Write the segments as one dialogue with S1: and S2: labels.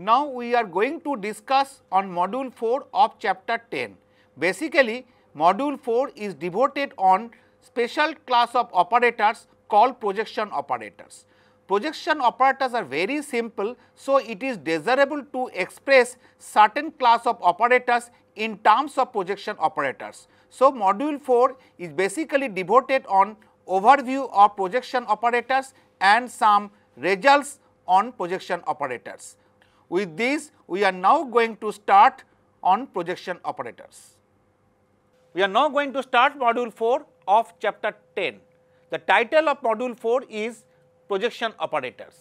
S1: Now we are going to discuss on module 4 of chapter 10. Basically, module 4 is devoted on special class of operators called projection operators. Projection operators are very simple, so it is desirable to express certain class of operators in terms of projection operators. So, module 4 is basically devoted on overview of projection operators and some results on projection operators. With this, we are now going to start on projection operators. We are now going to start module 4 of chapter 10. The title of module 4 is projection operators.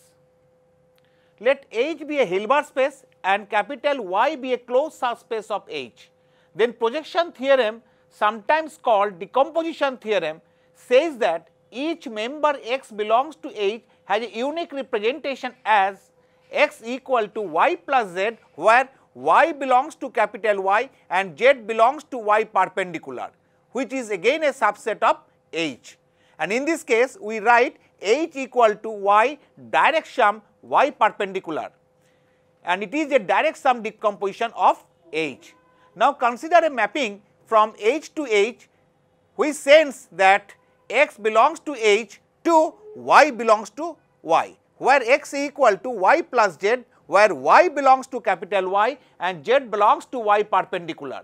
S1: Let H be a Hilbert space and capital Y be a closed subspace of H. Then projection theorem, sometimes called decomposition theorem, says that each member X belongs to H has a unique representation as X equal to Y plus Z, where Y belongs to capital Y and Z belongs to Y perpendicular, which is again a subset of H. And in this case, we write H equal to Y direct sum Y perpendicular, and it is a direct sum decomposition of H. Now consider a mapping from H to H which says that X belongs to H to Y belongs to Y, where X equal to Y plus Z, where Y belongs to capital Y and Z belongs to Y perpendicular.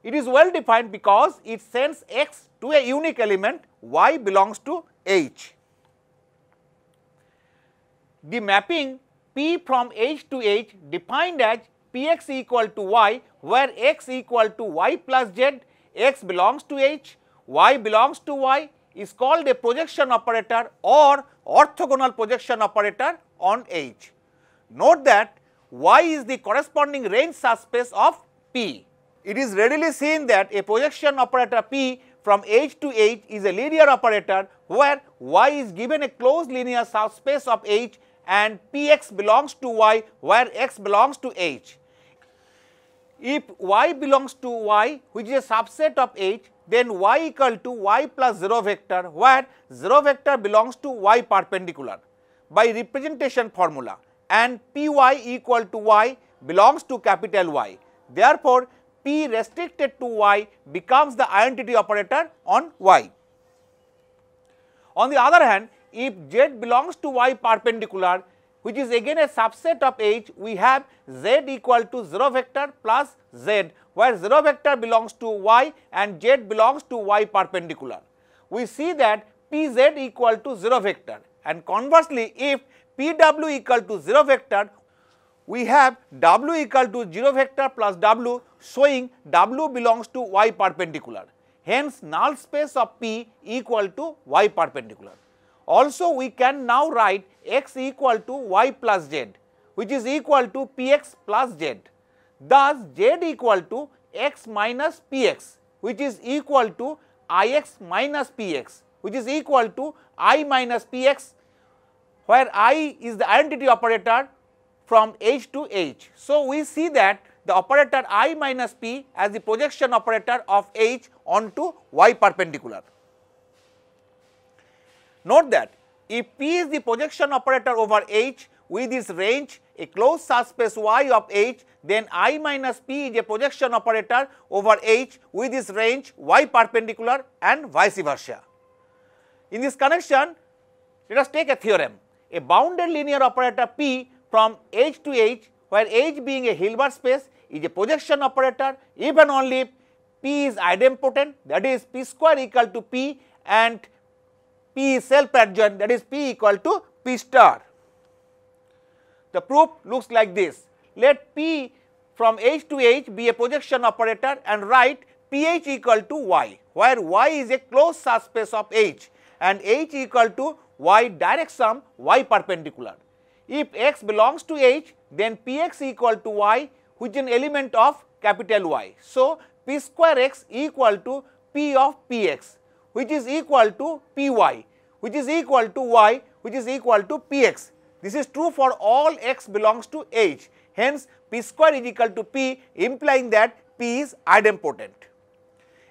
S1: It is well defined because it sends X to a unique element Y belongs to H. The mapping P from H to H defined as Px equal to Y, where X equal to Y plus Z, X belongs to H, Y belongs to Y, is called a projection operator or orthogonal projection operator on H. Note that Y is the corresponding range subspace of P. It is readily seen that a projection operator P from H to H is a linear operator where Y is given a closed linear subspace of H and Px belongs to Y where X belongs to H. If Y belongs to Y, which is a subset of H, then Y equal to Y plus 0 vector, where 0 vector belongs to Y perpendicular by representation formula, and Py equal to Y belongs to capital Y. Therefore, P restricted to Y becomes the identity operator on Y. On the other hand, if Z belongs to Y perpendicular, which is again a subset of H, we have Z equal to 0 vector plus Z, where 0 vector belongs to Y and Z belongs to Y perpendicular. We see that Pz equal to 0 vector, and conversely, if Pw equal to 0 vector, we have W equal to 0 vector plus W, showing W belongs to Y perpendicular. Hence, null space of P equal to Y perpendicular. Also, we can now write X equal to Y plus Z, which is equal to Px plus Z. Thus, Z equal to X minus Px, which is equal to Ix minus Px, which is equal to I minus Px, where I is the identity operator from H to H. So, we see that the operator I minus P as the projection operator of H onto Y perpendicular. Note that if P is the projection operator over H with this range a closed subspace Y of H, then I minus P is a projection operator over H with this range Y perpendicular and vice versa. In this connection, let us take a theorem. A bounded linear operator P from H to H, where H being a Hilbert space is a projection operator if and only if P is idempotent, that is P square equal to P, and P is self adjoint, that is P equal to P star. The proof looks like this. Let P from H to H be a projection operator and write Ph equal to Y, where Y is a closed subspace of H and H equal to Y direct sum Y perpendicular. If X belongs to H, then Px equal to Y, which is an element of capital Y. So, P square X equal to P of Px, which is equal to Py, which is equal to Y, which is equal to Px. This is true for all X belongs to H. Hence, P square is equal to P, implying that P is idempotent.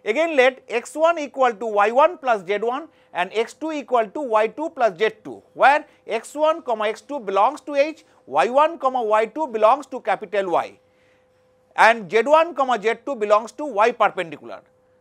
S1: Again let x1 equal to y1 plus z1 and x2 equal to y2 plus z2, where x1 comma x2 belongs to H, y1 comma y2 belongs to capital Y, and z1 comma z2 belongs to y perpendicular.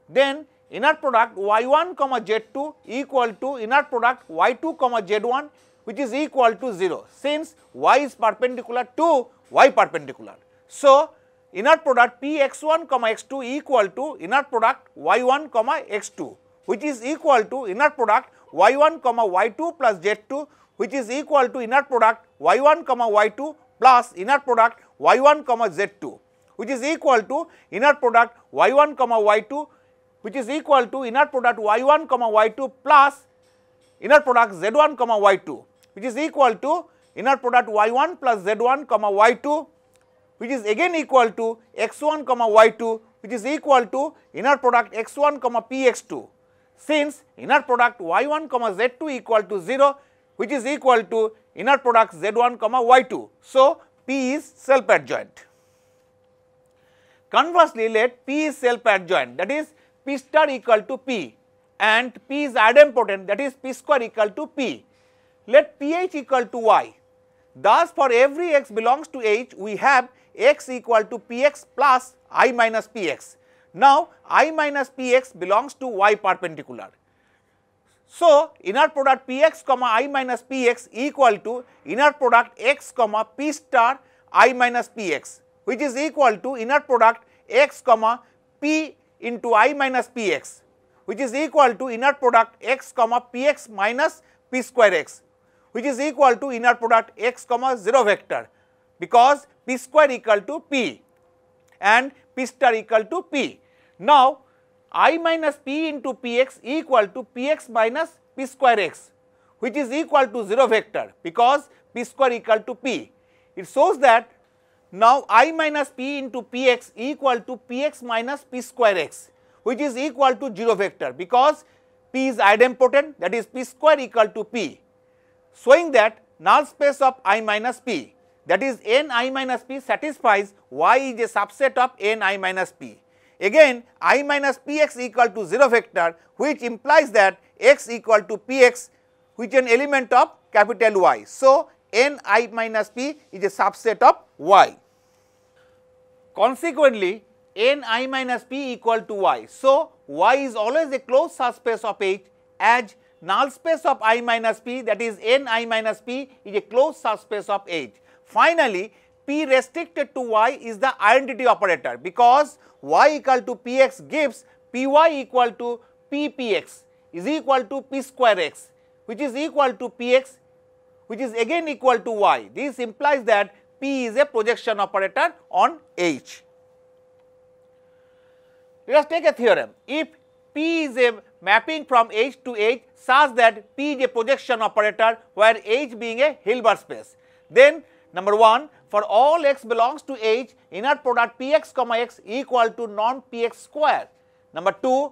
S1: Then inner product y1 comma z2 equal to inner product y2 comma z1, which is equal to 0, since y is perpendicular to y perpendicular. So inner product Px1 comma x2 equal to inner product y1 comma x2, which is equal to inner product y1 comma y2 plus z2, which is equal to inner product y1 comma y2 plus inner product y1 comma z2, which is equal to inner product y1 comma y2, which is equal to inner product y1 comma y2 plus inner product z1 comma y2, which is equal to inner product y1 plus z1 comma y2, which is again equal to x1 comma y2, which is equal to inner product x1 comma px2, since inner product y1 comma z2 equal to 0, which is equal to inner product z1 comma y2. So P is self adjoint. Conversely, let P is self adjoint, that is P star equal to P, and P is idempotent, that is P square equal to P. Let Ph equal to Y. Thus for every x belongs to H, we have x equal to Px plus I minus Px. Now I minus Px belongs to y perpendicular. So inner product Px comma I minus Px equal to inner product x comma P star I minus Px, which is equal to inner product x comma P into I minus Px, which is equal to inner product x comma Px minus P square x, which is equal to inner product x comma 0 vector, because P square equal to P and P star equal to P. Now I minus P into Px equal to Px minus P square x, which is equal to 0 vector, because P square equal to P. It shows that now I minus P into Px equal to Px minus P square x, which is equal to 0 vector, because P is idempotent, that is P square equal to P, showing that null space of I minus P, that is n I minus P, satisfies Y is a subset of n I minus P. Again I minus Px equal to 0 vector, which implies that x equal to Px, which is an element of capital Y. So n I minus P is a subset of Y. Consequently, n I minus P equal to Y. So Y is always a closed subspace of H, as null space of I minus P, that is n I minus P, is a closed subspace of H. Finally, P restricted to Y is the identity operator, because Y equal to Px gives Py equal to Ppx is equal to P square x, which is equal to Px, which is again equal to Y. This implies that P is a projection operator on H. Let us take a theorem. If P is a mapping from H to H such that P is a projection operator where H being a Hilbert space, then number 1, for all x belongs to H, inner product Px comma x equal to non Px square. Number 2,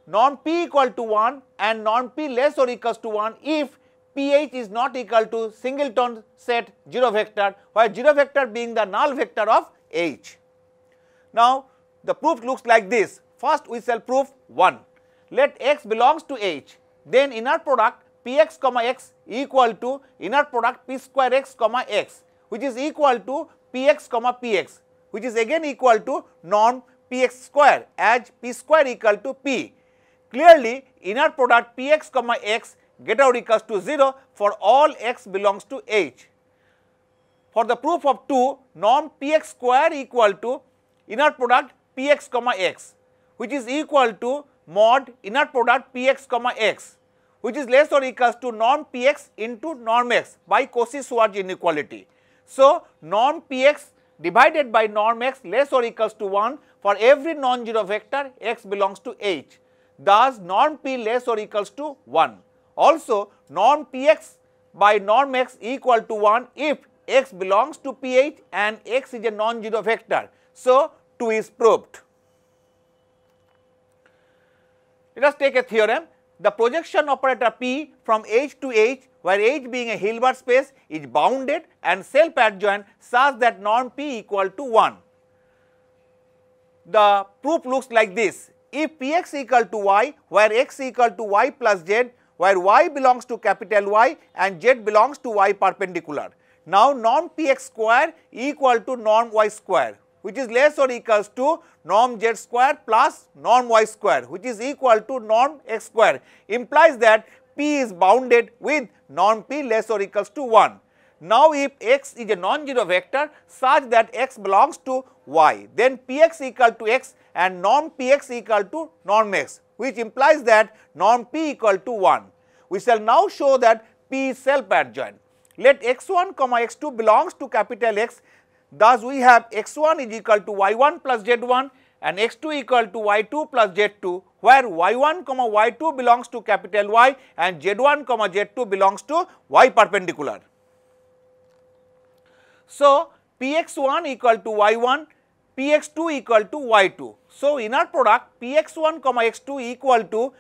S1: non P equal to 1 and non P less or equals to 1 if Ph is not equal to singleton set 0 vector, where 0 vector being the null vector of H. Now the proof looks like this. First we shall prove 1. Let x belongs to H, then inner product Px comma x equal to inner product P square x comma x, which is equal to Px comma Px, which is again equal to non Px square, as P square equal to P. Clearly inner product Px comma x get out equals to 0 for all x belongs to H. For the proof of 2, non Px square equal to inner product Px comma x, which is equal to mod inner product Px comma x, which is less or equals to non Px into norm x by Cauchy-Schwarz inequality. So non Px divided by norm x less or equals to 1 for every non-zero vector x belongs to H. Thus norm P less or equals to 1. Also non Px by norm x equal to 1 if x belongs to Ph and x is a non-zero vector. So 2 is proved. Let us take a theorem. The projection operator P from H to H, where H being a Hilbert space, is bounded and self adjoint such that non P equal to 1. The proof looks like this. if Px equal to y, where x equal to y plus z, where y belongs to capital Y and z belongs to y perpendicular. Now norm Px square equal to norm y square, which is less or equals to norm z square plus norm y square, which is equal to norm x square, implies that P is bounded with norm P less or equals to 1. Now if x is a non-zero vector such that x belongs to y, then Px equal to x and norm Px equal to norm x, which implies that norm P equal to 1. We shall now show that P is self-adjoint. Let x1 comma x2 belongs to capital X. Thus we have x1 is equal to y1 plus z1 and x2 equal to y2 plus z2, where y1 comma y2 belongs to capital Y and z1 comma z2 belongs to y perpendicular. So Px1 equal to y1, Px2 equal to y2. So inner product Px1 comma x2 equal to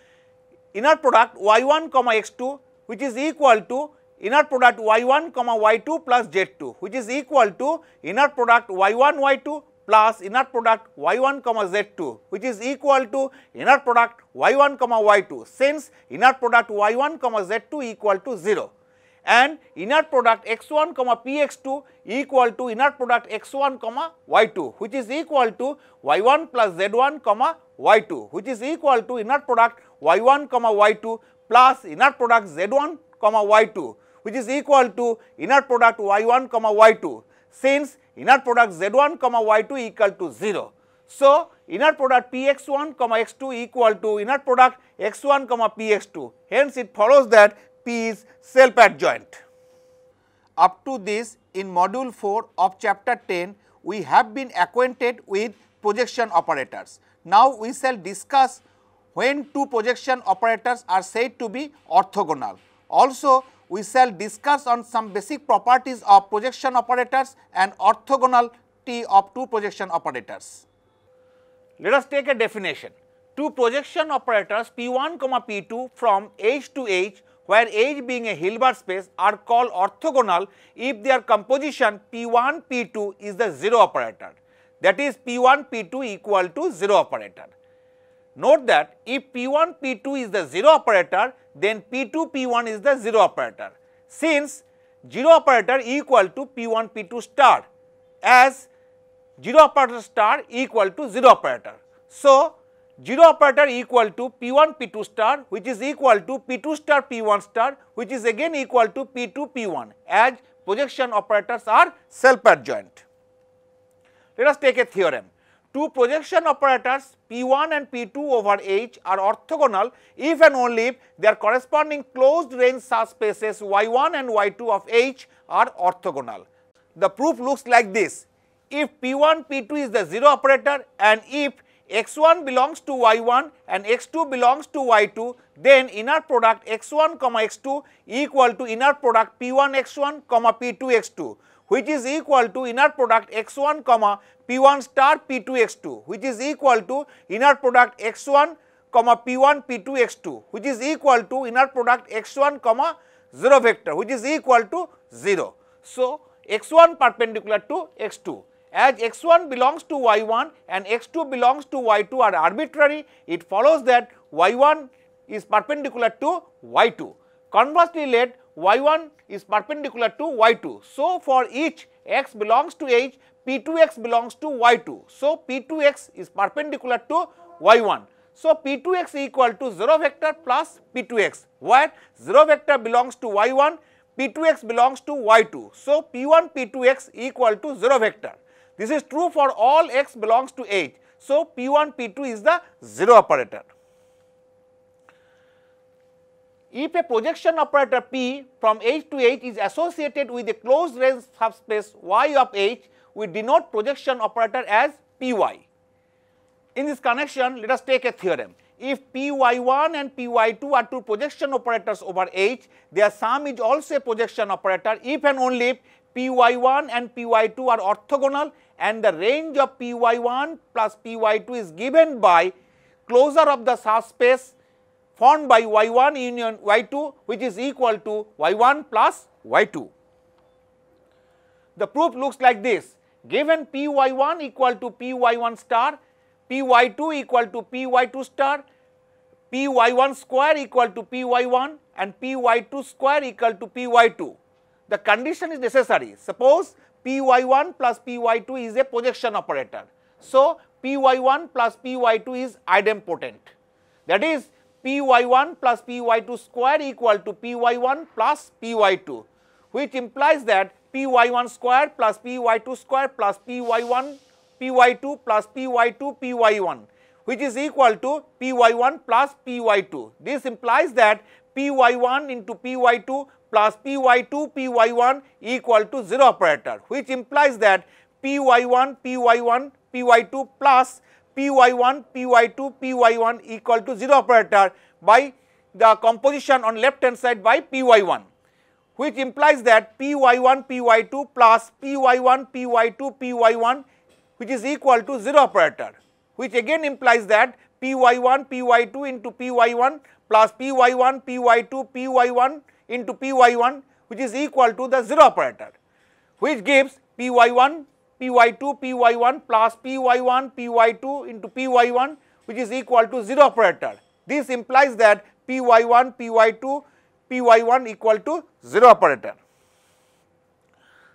S1: inner product y1 comma x2, which is equal to inner product y1 comma y2 plus z2, which is equal to inner product y1 y2 plus inner product y1 comma z2, which is equal to inner product y1 comma y2, since inner product y1 comma z2 equal to 0, and inner product x1 comma px2 equal to inner product x1 comma y2, which is equal to y1 plus z1 comma y2, which is equal to inner product y1 comma y2 plus inner product z1 comma y2, which is equal to inner product y1 comma y2, since inner product z1 comma y2 equal to 0. So inner product px1 comma x2 equal to inner product x1 comma px2. Hence it follows that P is self-adjoint. Up to this, in module 4 of chapter 10, we have been acquainted with projection operators. Now we shall discuss when two projection operators are said to be orthogonal. Also, we shall discuss on some basic properties of projection operators and orthogonality of two projection operators. Let us take a definition. Two projection operators P1 comma P2 from H to H, where H being a Hilbert space, are called orthogonal if their composition P1 P2 is the 0 operator, that is P1 P2 equal to 0 operator. Note that if P1 P2 is the 0 operator, then P2 P1 is the 0 operator, since 0 operator equal to P1 P2 star, as 0 operator star equal to 0 operator. So 0 operator equal to P1 P2 star, which is equal to P2 star P1 star, which is again equal to P2 P1, as projection operators are self-adjoint. Let us take a theorem. Two projection operators P1 and P2 over H are orthogonal if and only if their corresponding closed range subspaces y1 and y2 of H are orthogonal. The proof looks like this. If P1 P2 is the 0 operator and if x1 belongs to y1 and x2 belongs to y2, then inner product x1 comma x2 equal to inner product P1 x1 comma P2 x2, which is equal to inner product x1 comma P1 star P2 x2, which is equal to inner product x1 comma P1 P2 x2, which is equal to inner product x1 comma 0 vector, which is equal to 0. So x1 perpendicular to x2. As x1 belongs to y1 and x2 belongs to y2 are arbitrary, it follows that y1 is perpendicular to y2. Conversely, let y1 is perpendicular to y2. So for each x belongs to H, P2x belongs to y2. So P2x is perpendicular to y1. So P2x equal to 0 vector plus P2x, where 0 vector belongs to y1, P2x belongs to y2. So P1 P2x equal to 0 vector. This is true for all x belongs to H. So P1 P2 is the 0 operator. If a projection operator P from H to H is associated with a closed range subspace Y of H, we denote projection operator as Py. In this connection, let us take a theorem. If Py1 and Py2 are two projection operators over H, their sum is also a projection operator if and only if Py1 and Py2 are orthogonal and the range of Py1 plus Py2 is given by closure of the subspace formed by y1 union y2, which is equal to y1 plus y2. The proof looks like this. Given Py1 equal to Py1 star, Py2 equal to Py2 star, Py1 square equal to Py1 and Py2 square equal to Py2. The condition is necessary. Suppose Py1 plus Py2 is a projection operator. So, Py1 plus Py2 is idempotent. That is, Py1 plus Py2 square equal to Py1 plus Py2, which implies that Py1 square plus Py2 square plus Py1 Py2 plus Py2 Py1, which is equal to Py1 plus Py2. This implies that Py1 into Py2 plus Py2 Py1 equal to 0 operator, which implies that Py1 Py1 Py2 plus Py1 Py2 Py1 equal to 0 operator by the composition on left hand side by Py1, which implies that Py1 Py2 plus Py1 Py2 Py1, which is equal to 0 operator, which again implies that Py1 Py2 into Py1 plus Py1 Py2 Py1 into Py1, which is equal to the 0 operator, which gives Py1 Py2 Py1 plus Py1 Py2 into Py1, which is equal to 0 operator. This implies that Py1 Py2 Py1 equal to 0 operator.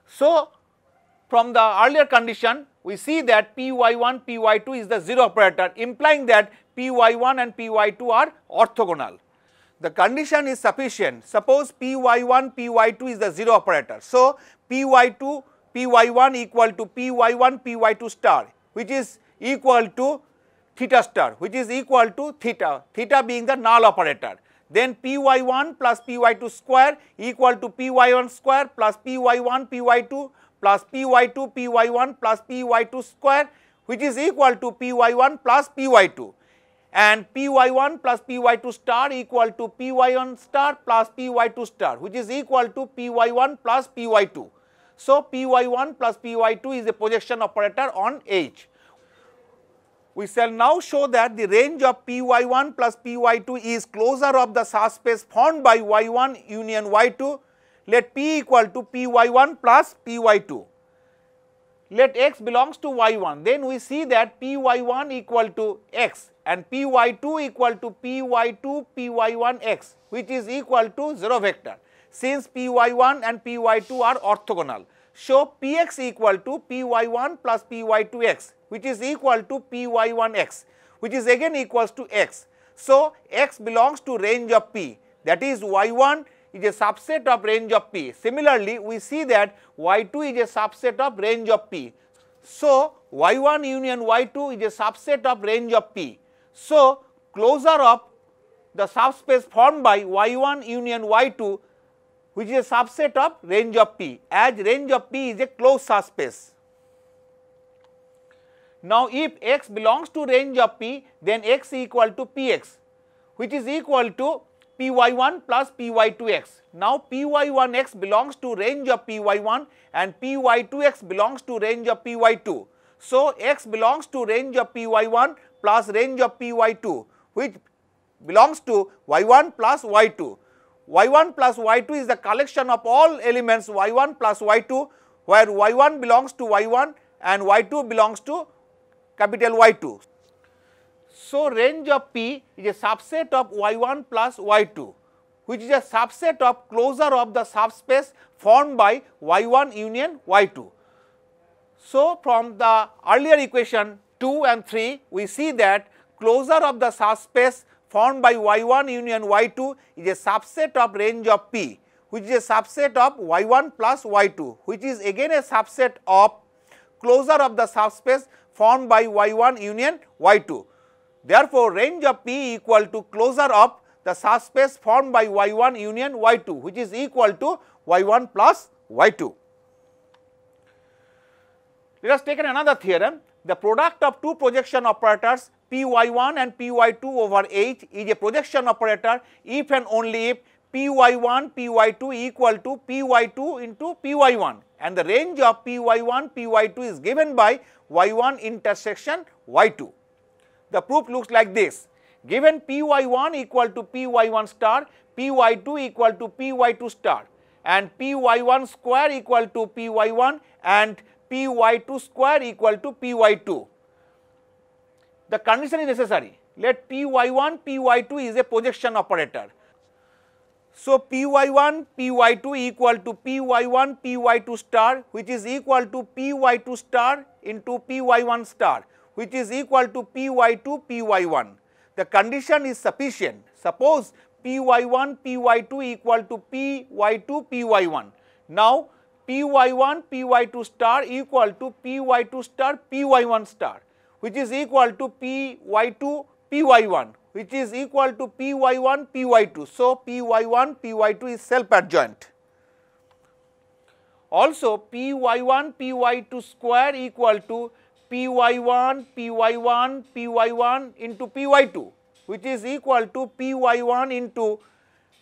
S1: So, from the earlier condition, we see that Py1 Py2 is the 0 operator, implying that Py1 and Py2 are orthogonal. The condition is sufficient. Suppose Py1 Py2 is the 0 operator. So, Py2 Py1 equal to Py1 Py2 star, which is equal to theta star, which is equal to theta, theta being the null operator. Then Py1 plus Py2 square equal to Py1 square plus Py1 Py2 plus Py2 Py1 plus Py2 square, which is equal to Py1 plus Py2, and Py1 plus Py2 star equal to Py1 star plus Py2 star, which is equal to Py1 plus Py2. So, Py1 plus Py2 is a projection operator on H. We shall now show that the range of Py1 plus Py2 is closure of the subspace formed by y1 union y2. Let P equal to Py1 plus Py2. Let x belongs to y1. Then we see that Py1 equal to x and Py2 equal to Py2 Py1 x, which is equal to 0 vector, since Py1 and Py2 are orthogonal. So, Px equal to Py1 plus Py2 x, which is equal to Py1 x, which is again equals to x. So, x belongs to range of P, that is y1 is a subset of range of P. Similarly, we see that y2 is a subset of range of P. So, y1 union y2 is a subset of range of P. So, closure of the subspace formed by y1 union y2, which is a subset of range of P, as range of P is a closed subspace. Now, if x belongs to range of P, then x equal to Px, which is equal to Py1 plus Py2x. Now, Py1x belongs to range of Py1 and Py2x belongs to range of Py2. So, x belongs to range of Py1 plus range of Py2, which belongs to y1 plus y2. y1 plus y2 is the collection of all elements y1 plus y2, where y1 belongs to y1 and y2 belongs to capital Y2. So, range of P is a subset of y1 plus y2, which is a subset of closure of the subspace formed by y1 union y2. So, from the earlier equation 2 and 3, we see that closure of the subspace formed by y1 union y2 is a subset of range of P, which is a subset of y1 plus y2, which is again a subset of closure of the subspace formed by y1 union y2. Therefore, range of P equal to closure of the subspace formed by y1 union y2, which is equal to y1 plus y2. Let us take another theorem. The product of two projection operators Py1 and Py2 over H is a projection operator if and only if Py1 Py2 equal to Py2 into Py1, and the range of Py1 Py2 is given by y1 intersection y2. The proof looks like this. Given Py1 equal to Py1 star, Py2 equal to Py2 star, and Py1 square equal to Py1 and Py2 square equal to Py2. the condition is necessary. Let Py1, Py2 is a projection operator. So, Py1, Py2 equal to Py1, Py2 star, which is equal to Py2 star into Py1 star, which is equal to Py2, Py1. The condition is sufficient. Suppose Py1, Py2 equal to Py2, Py1. Now, Py1, Py2 star equal to Py2 star, Py1 star, which is equal to Py2, Py1, which is equal to Py1, Py2. So, Py1, Py2 is self-adjoint. Also, Py1, Py2 square equal to Py1, Py1, Py1 into Py2, which is equal to Py1 into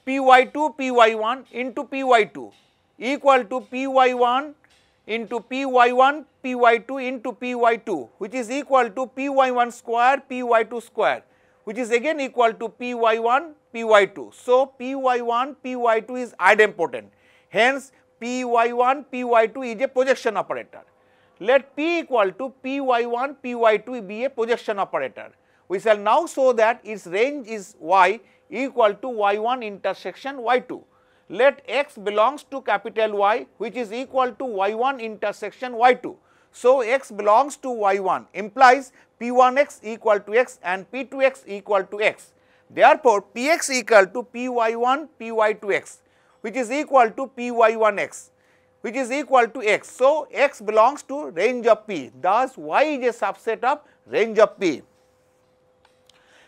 S1: Py2, Py1 into Py2, equal to Py1 into Py1, Py2 into Py2, which is equal to Py1 square, Py2 square, which is again equal to Py1, Py2. So, Py1, Py2 is idempotent. Hence, Py1, Py2 is a projection operator. Let P equal to Py1, Py2 be a projection operator. We shall now show that its range is y equal to y1 intersection y2. Let x belongs to capital Y, which is equal to y1 intersection y2. So, x belongs to y1 implies P1x equal to x and P2x equal to x. Therefore, Px equal to Py1, Py2x, which is equal to Py1x, which is equal to x. So, x belongs to range of P, thus y is a subset of range of P.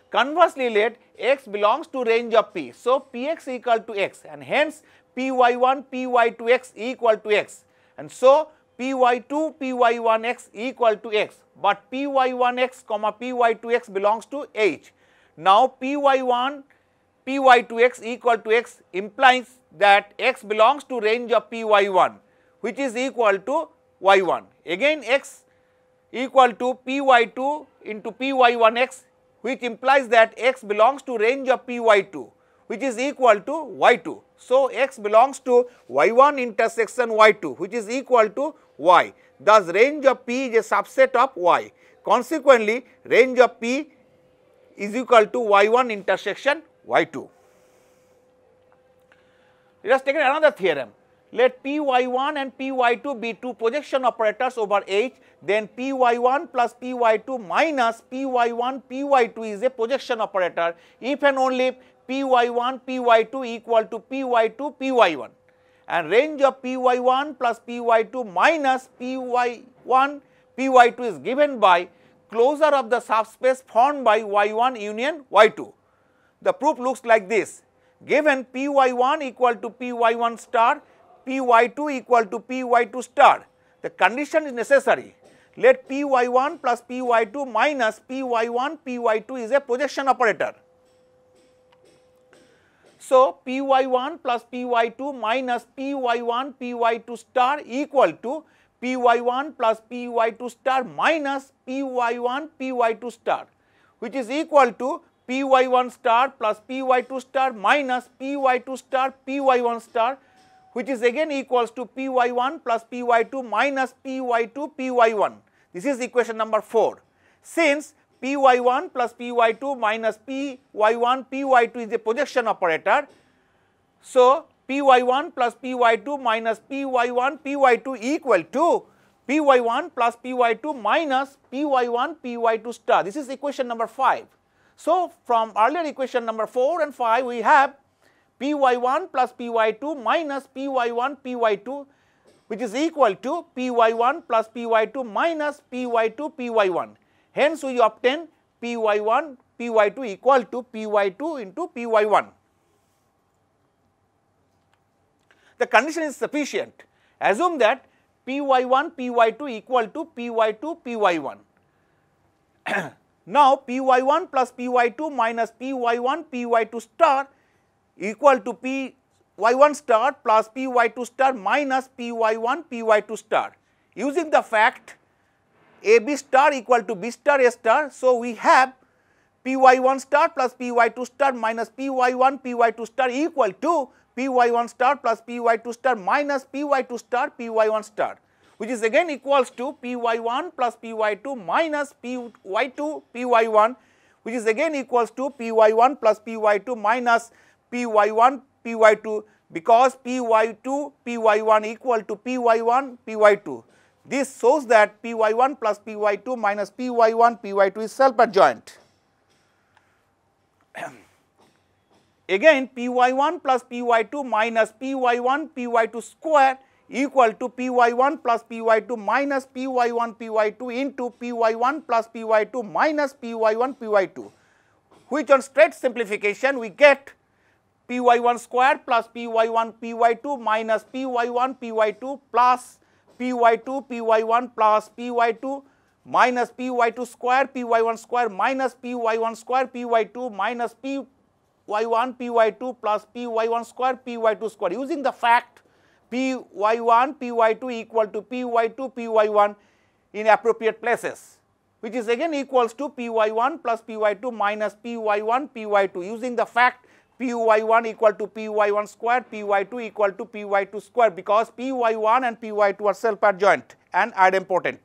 S1: Conversely, let x belongs to range of P. So, Px equal to x and hence Py1, Py2x equal to x, and so Py2, Py1x equal to x, but Py1x, Py2x belongs to H. Now, Py1, Py2x equal to x implies that x belongs to range of Py1, which is equal to y1. Again, x equal to Py2 into Py1x, which implies that x belongs to range of Py2, which is equal to y2. So, x belongs to y1 intersection y2, which is equal to y. Thus, range of P is a subset of y. Consequently, range of P is equal to y1 intersection y2. Let us take another theorem. Let Py1 and Py2 be two projection operators over H, then Py1 plus Py2 minus Py1, Py2 is a projection operator if and only if Py1, Py2 equal to Py2, Py1, and range of Py1 plus Py2 minus Py1, Py2 is given by closure of the subspace formed by y1 union y2. The proof looks like this. Given Py1 equal to Py1 star, Py2 equal to Py2 star, the condition is necessary. Let Py1 plus Py2 minus Py1, Py2 is a projection operator. So, Py1 plus Py2 minus Py1, Py2 star equal to Py1 plus Py2 star minus Py1, Py2 star, which is equal to Py1 star plus Py2 star minus Py2 star, Py1 star, which is again equals to Py1 plus Py2 minus Py2, Py1. This is equation number 4. Since Py1 plus Py2 minus Py1, Py2 is a projection operator, so Py1 plus Py2 minus Py1, Py2 equal to Py1 plus Py2 minus Py1, Py2 star. This is equation number 5. So, from earlier equation number 4 and 5 we have Py1 plus Py2 minus Py1, Py2, which is equal to Py1 plus Py2 minus Py2, Py1. Hence, we obtain Py1, Py2 equal to Py2 into Py1. The condition is sufficient. Assume that Py1, Py2 equal to Py2, Py1. Now, Py1 plus Py2 minus Py1, Py2 star equal to Py1 star plus Py2 star minus Py1, Py2 star. Using the fact AB star equal to B star A star, so we have Py1 star plus Py2 star minus Py1, Py2 star equal to Py1 star plus Py2 star minus Py2 star, Py1 star. which is again equals to Py1 plus Py2 minus Py2 Py1, which is again equals to Py1 plus Py2 minus Py1 Py2, because Py2 Py1 equal to Py1 Py2. This shows that Py1 plus Py2 minus Py1 Py2 is self-adjoint. Again Py1 plus Py2 minus Py1 Py2 square equal to Py1 plus Py2 minus Py1 Py2 into Py1 plus Py2 minus Py1 Py2, which on straight simplification we get Py1 square plus Py1 Py2 minus Py1 Py2 plus Py2 Py1 plus Py2 minus Py2 square Py1 square minus Py1 square Py2 minus Py1 Py2 plus Py1 square Py2 square, using the fact Py1 Py2 equal to Py2 Py1 in appropriate places, which is again equals to Py1 plus Py2 minus Py1 Py2, using the fact Py1 equal to Py1 square, Py2 equal to Py2 square, because Py1 and Py2 are self-adjoint and idempotent.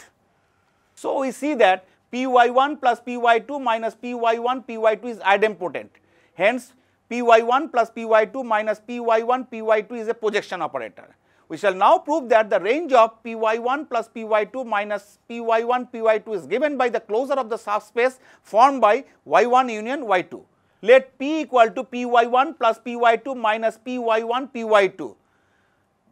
S1: So we see that Py1 plus Py2 minus Py1 Py2 is idempotent. Hence, Py1 plus Py2 minus Py1 Py2 is a projection operator. We shall now prove that the range of Py1 plus Py2 minus Py1 Py2 is given by the closure of the subspace formed by y1 union y2. Let P equal to Py1 plus Py2 minus Py1 Py2,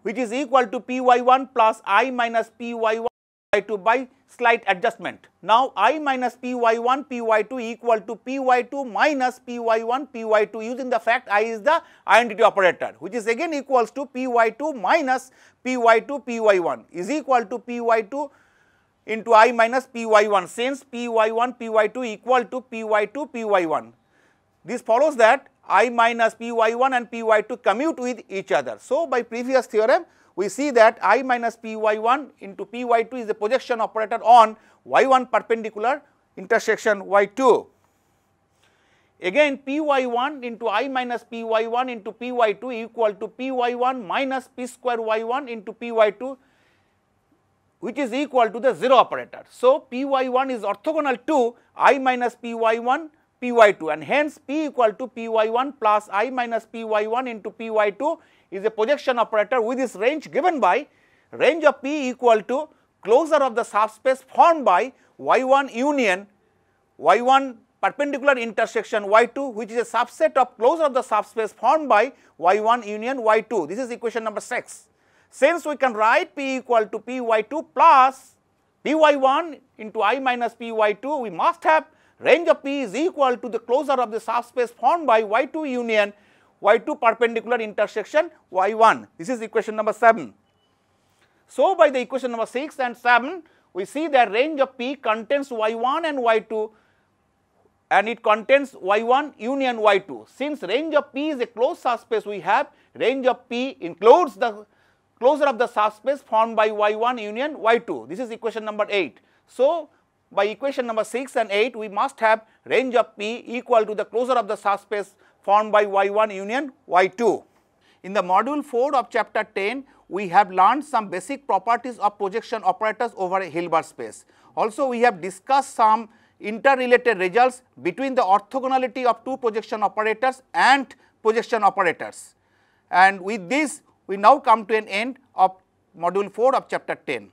S1: which is equal to Py1 plus I minus Py1 Py2 by slight adjustment. Now, I minus Py1 Py2 equal to Py2 minus Py1 Py2, using the fact I is the identity operator, which is again equals to Py2 minus Py2 Py1 is equal to Py2 into I minus Py1, since Py1 Py2 equal to Py2 Py1. This follows that I minus Py1 and Py2 commute with each other. So, by previous theorem, we see that I minus Py1 into Py2 is a projection operator on y1 perpendicular intersection y2. Again Py1 into I minus Py1 into Py2 equal to Py1 minus P square y1 into Py2, which is equal to the 0 operator. So, Py1 is orthogonal to I minus Py1 Py2, and hence P equal to Py1 plus I minus Py1 into Py2 is a projection operator with its range given by range of P equal to closure of the subspace formed by y1 union y1 perpendicular intersection y2, which is a subset of closure of the subspace formed by y1 union y2. This is equation number 6. Since we can write P equal to Py2 plus Py1 into I minus Py2, we must have range of P is equal to the closure of the subspace formed by y2 union y2 perpendicular intersection y1. This is equation number 7. So, by the equation number 6 and 7, we see that range of P contains y1 and y2, and it contains y1 union y2. Since range of P is a closed subspace, we have range of P includes the closure of the subspace formed by y1 union y2. This is equation number 8. So, by equation number 6 and 8, we must have range of P equal to the closure of the subspace formed by y1 union y2. In the module 4 of chapter 10, we have learned some basic properties of projection operators over a Hilbert space. Also, we have discussed some interrelated results between the orthogonality of two projection operators and projection operators. And with this, we now come to an end of module 4 of chapter 10.